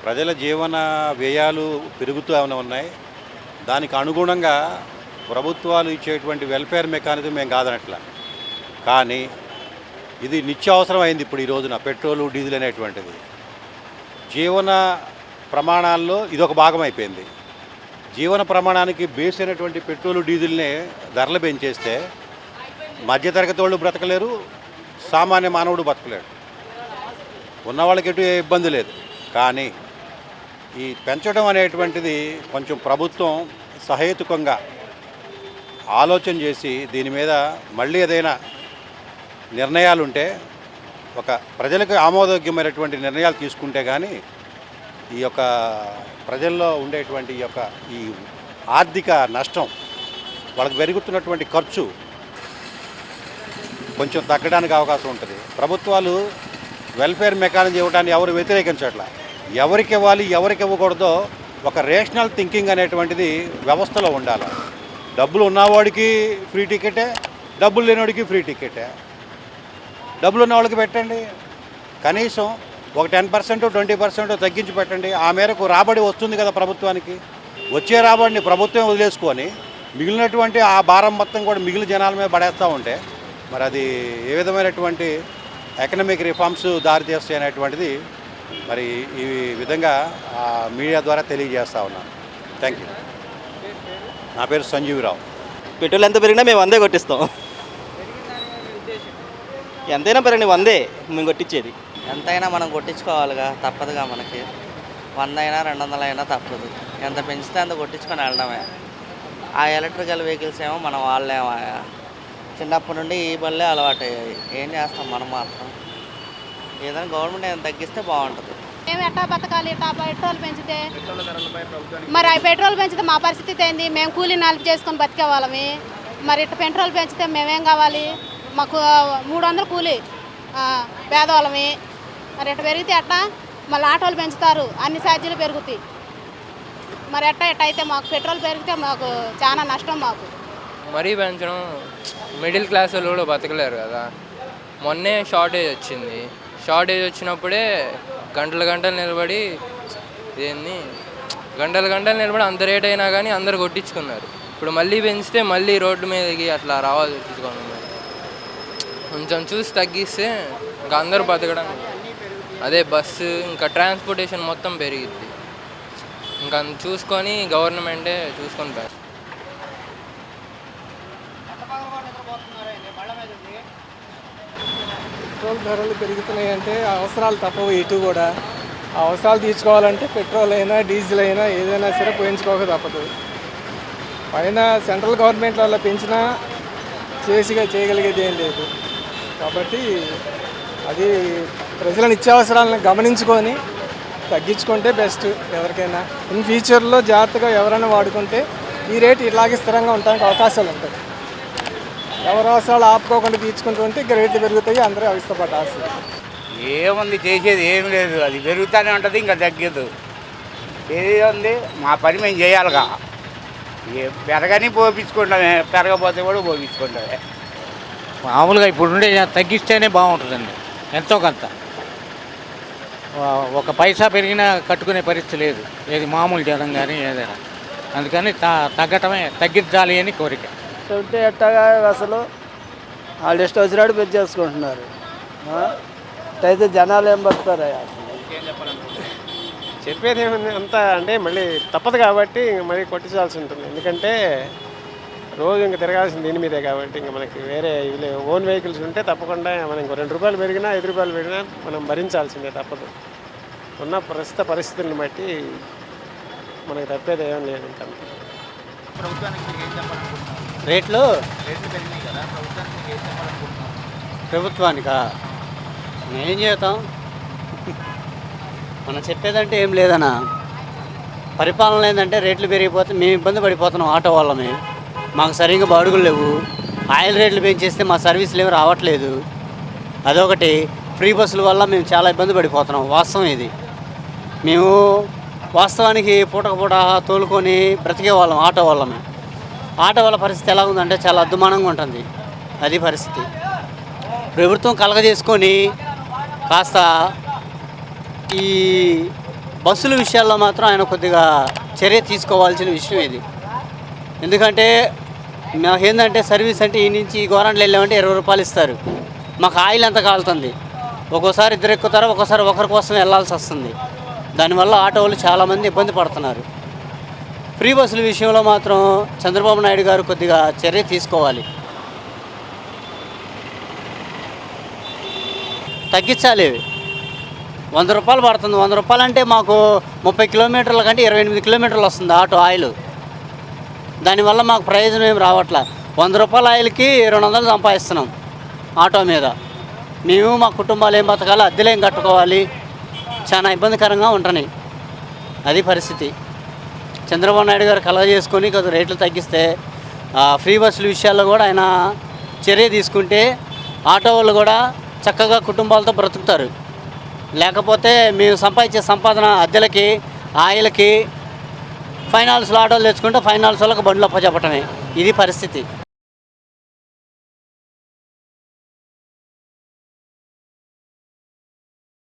ప్రజల జీవన వ్యయాలు పెరుగుతూ ఉన్నాయి. దానికి అనుగుణంగా ప్రభుత్వాలు ఇచ్చేటువంటి వెల్ఫేర్ మెకానిజం మేము కాదనట్లా. కానీ ఇది నిత్యావసరం అయింది ఇప్పుడు ఈ రోజున పెట్రోలు, డీజిల్ అనేటువంటిది. జీవన ప్రమాణాల్లో ఇదొక భాగం అయిపోయింది. జీవన ప్రమాణానికి బేస్ అయినటువంటి పెట్రోలు, డీజిల్నే ధరలు పెంచేస్తే మధ్యతరగతి వాళ్ళు బ్రతకలేరు, సామాన్య మానవుడు బతకలేడు. ఉన్నవాళ్ళకి ఎటు ఏ ఇబ్బంది లేదు. కానీ ఈ పెంచడం అనేటువంటిది కొంచెం ప్రభుత్వం సహేతుకంగా ఆలోచన చేసి దీని మీద మళ్ళీ ఏదైనా నిర్ణయాలుంటే ఒక ప్రజలకు ఆమోదయోగ్యమైనటువంటి నిర్ణయాలు తీసుకుంటే కానీ ఈ యొక్క ప్రజల్లో ఉండేటువంటి ఈ ఆర్థిక నష్టం, వాళ్ళకి పెరుగుతున్నటువంటి ఖర్చు కొంచెం తగ్గడానికి అవకాశం ఉంటుంది. ప్రభుత్వాలు వెల్ఫేర్ మెకానిజం ఇవ్వడానికి ఎవరు వ్యతిరేకించట్లా. ఎవరికి ఇవ్వాలి, ఎవరికి ఇవ్వకూడదో ఒక రేషనల్ థింకింగ్ అనేటువంటిది వ్యవస్థలో ఉండాలి. డబ్బులు ఉన్నవాడికి ఫ్రీ టికెటే, డబ్బులు లేనివాడికి ఫ్రీ టికెటే. డబ్బులు ఉన్న వాళ్ళకి పెట్టండి, కనీసం ఒక 10%, 20% తగ్గించి పెట్టండి. ఆ మేరకు రాబడి వస్తుంది కదా ప్రభుత్వానికి. వచ్చే రాబడిని ప్రభుత్వం వదిలేసుకొని మిగిలినటువంటి ఆ భారం మొత్తం కూడా మిగిలిన జనాల మీద పడేస్తూ ఉంటే మరి అది ఏ విధమైనటువంటి ఎకనామిక్ రిఫార్మ్స్ దారితీస్తాయి అనేటువంటిది మరి ఈ విధంగా మీడియా ద్వారా తెలియజేస్తూ ఉన్నాను. Thank you. నా పేరు సంజీవరావు. పెట్రోల్ ఎంత పెరిగినా మేము 100 కొట్టిస్తాం. ఎంతైనా పెరిగిన 100 మేము కొట్టించేది. ఎంతైనా మనం కొట్టించుకోవాలిగా, తప్పదుగా. మనకి 100 అయినా 200 అయినా తప్పదు. ఎంత పెంచితే అంత కొట్టించుకొని వెళ్ళడమే. ఆ ఎలక్ట్రికల్ వెహికల్స్ ఏమో మనం వాళ్ళేమో చిన్నప్పటి నుండి ఈ బళ్ళే అలవాటు అయ్యాయి. ఏం చేస్తాం మనం మాత్రం. ఏదైనా గవర్నమెంట్ ఏదైనా తగ్గిస్తే బాగుంటుంది. మేము ఎట్టా బతకాలి? పెట్రోల్ పెంచితే మరి ఆ పెట్రోల్ పెంచితే మా పరిస్థితి ఏంది? మేము కూలీ నాలుగు చేసుకొని బతికే వాళ్ళమి. మరి ఇట్లా పెట్రోల్ పెంచితే మేమేం కావాలి? మాకు 300 కూలీ పేదవాళ్ళమి. మరి ఎట్లా పెరిగితే ఎట్టా? మళ్ళీ ఆటోలు పెంచుతారు, అన్ని ఛార్జీలు పెరుగుతాయి. మరి ఎట్ట అయితే మాకు పెట్రోల్ పెరిగితే మాకు చాలా నష్టం. మాకు మరీ పెంచడం, మిడిల్ క్లాస్ వాళ్ళు కూడా బతకలేరు కదా. మొన్నే షార్టేజ్ వచ్చింది. షార్టేజ్ వచ్చినప్పుడే గంటలు నిలబడి గంటలు నిలబడి అంత రేట్ అయినా కానీ అందరు కొట్టించుకున్నారు. ఇప్పుడు మళ్ళీ పెంచితే మళ్ళీ రోడ్డు మీదకి అట్లా రావాల్సి వచ్చింది. కొంచెం చూసి తగ్గిస్తే ఇంకా అందరూ బతకడం. అదే బస్సు ఇంకా ట్రాన్స్పోర్టేషన్ మొత్తం పెరిగిద్ది. ఇంకా చూసుకొని గవర్నమెంటే చూసుకొని పెట్రోల్ ధరలు పెరుగుతున్నాయంటే అవసరాలు తప్పవు. ఇటు కూడా అవసరాలు తీర్చుకోవాలంటే పెట్రోల్ అయినా డీజిల్ అయినా ఏదైనా సరే పోయించుకోక తప్పదు. పైన సెంట్రల్ గవర్నమెంట్ వల్ల పెంచినా చేయగలిగేది ఏం లేదు. కాబట్టి అది ప్రజల నిత్యావసరాలను గమనించుకొని తగ్గించుకుంటే బెస్ట్. ఎవరికైనా ఇన్ ఫ్యూచర్లో జాగ్రత్తగా ఎవరైనా వాడుకుంటే ఈ రేటు ఇలాగే స్థిరంగా ఉండడానికి అవకాశాలు ఉంటాయి. ఎవరి అవసరాలు ఆపుకోకుండా తీర్చుకుంటూ ఉంటే ఇంకా రేట్లు పెరుగుతాయి, అందరూ అవిస్తపడ్డాల్సి. ఏముంది, చేసేది ఏమి లేదు. అది పెరుగుతూనే ఉంటుంది, ఇంకా తగ్గదు. ఏది ఉంది, మా పని మేము చేయాలిగా. పెరగని పోపించుకుంటామే, పెరగపోతే కూడా పోపించుకుంటామే. మామూలుగా ఇప్పుడు ఉండే తగ్గిస్తేనే బాగుంటుందండి. ఎంతో కొంత ఒక పైసా పెరిగినా కట్టుకునే పరిస్థితి లేదు, ఏది మామూలు జనం కానీ ఏదైనా. అందుకని తగ్గటమే, తగ్గించాలి అని కోరిక. ఉంటే ఎట్టగా అసలు వాళ్ళు ఇష్టం వచ్చినట్టు పెంచేసుకుంటున్నారు. అయితే జనాలు ఏం బతుకుతారా? చెప్పేది ఏముంది అంతా అంటే మళ్ళీ తప్పదు కాబట్టి మళ్ళీ కొట్టించాల్సి ఉంటుంది. ఎందుకంటే రోజు ఇంకా తిరగాల్సింది దీని మీదే కాబట్టి ఇంకా మనకి వేరే ఇవి ఓన్ వెహికల్స్ ఉంటే తప్పకుండా మనం ఇంకో 2 రూపాయలు పెరిగినా 5 రూపాయలు పెరిగినా మనం భరించాల్సిందే, తప్పదు. ఉన్న ప్రస్తుత పరిస్థితులను బట్టి మనకి తప్పేది ఏం లేదు. ఇంకా రేట్లు ప్రభుత్వానికా ఏం చేద్దాం? మనం చెప్పేదంటే ఏం లేదన్నా. పరిపాలన ఏంటంటే రేట్లు పెరిగిపోతే మేము ఇబ్బంది పడిపోతున్నాం. ఆటో వాళ్ళమే, మాకు సరిగ్గా బాడుగులు లేవు. ఆయిల్ రేట్లు పెంచేస్తే మా సర్వీసులు ఏమి రావట్లేదు. అదొకటి. ఫ్రీ బస్సుల వల్ల మేము చాలా ఇబ్బంది పడిపోతున్నాం. వాస్తవం ఇది. మేము వాస్తవానికి పూటకు పూట తోలుకొని బ్రతికే వాళ్ళం ఆటో వాళ్ళమే. ఆటో వాళ్ళ పరిస్థితి ఎలా ఉందంటే చాలా అద్దుమానంగా ఉంటుంది. అది పరిస్థితి. ప్రభుత్వం కలగజేసుకొని కాస్త ఈ బస్సుల విషయాల్లో మాత్రం ఆయన కొద్దిగా చర్య తీసుకోవాల్సిన విషయం ఇది. ఎందుకంటే మాకేందంటే సర్వీస్ అంటే ఈ నుంచి గోరంట్లు వెళ్ళామంటే 20 రూపాయలు ఇస్తారు. మాకు ఆయిల్ ఎంత కాలుతుంది, ఒక్కోసారి ఇద్దరు ఎక్కుతారు, ఒక్కోసారి ఒకరి కోసం వెళ్ళాల్సి వస్తుంది. దానివల్ల ఆటో వాళ్ళు చాలామంది ఇబ్బంది పడుతున్నారు. ఫ్రీ బస్సుల విషయంలో మాత్రం చంద్రబాబు నాయుడు గారు కొద్దిగా చర్య తీసుకోవాలి, తగ్గించాలి. 100 రూపాయలు పడుతుంది. 100 రూపాయలు అంటే మాకు 30 కిలోమీటర్ల కంటే 28 కిలోమీటర్లు వస్తుంది ఆటో ఆయిల్. దానివల్ల మాకు ప్రయోజనం ఏం రావట్లా. 100 రూపాయల ఆయిల్కి 200 సంపాదిస్తున్నాం ఆటో మీద. మేము మా కుటుంబాలు ఏం బతకాలి, అద్దెలు ఏం కట్టుకోవాలి, చాలా ఇబ్బందికరంగా ఉంటున్నాయి. అది పరిస్థితి. చంద్రబాబు నాయుడు గారు కలగ చేసుకొని కొద్దిగా రేట్లు తగ్గిస్తే ఫ్రీ బస్సుల విషయాల్లో కూడా ఆయన చర్య తీసుకుంటే ఆటో వాళ్ళు కూడా చక్కగా కుటుంబాలతో బ్రతుకుతారు. లేకపోతే మేము సంపాదించే సంపాదన అద్దెలకి, ఆయిల్కి, ఫైనాన్స్లో ఆటోలు తెచ్చుకుంటే ఫైనాన్స్ వాళ్ళకి బండ్లు అప్పచెప్పటమే. ఇది పరిస్థితి.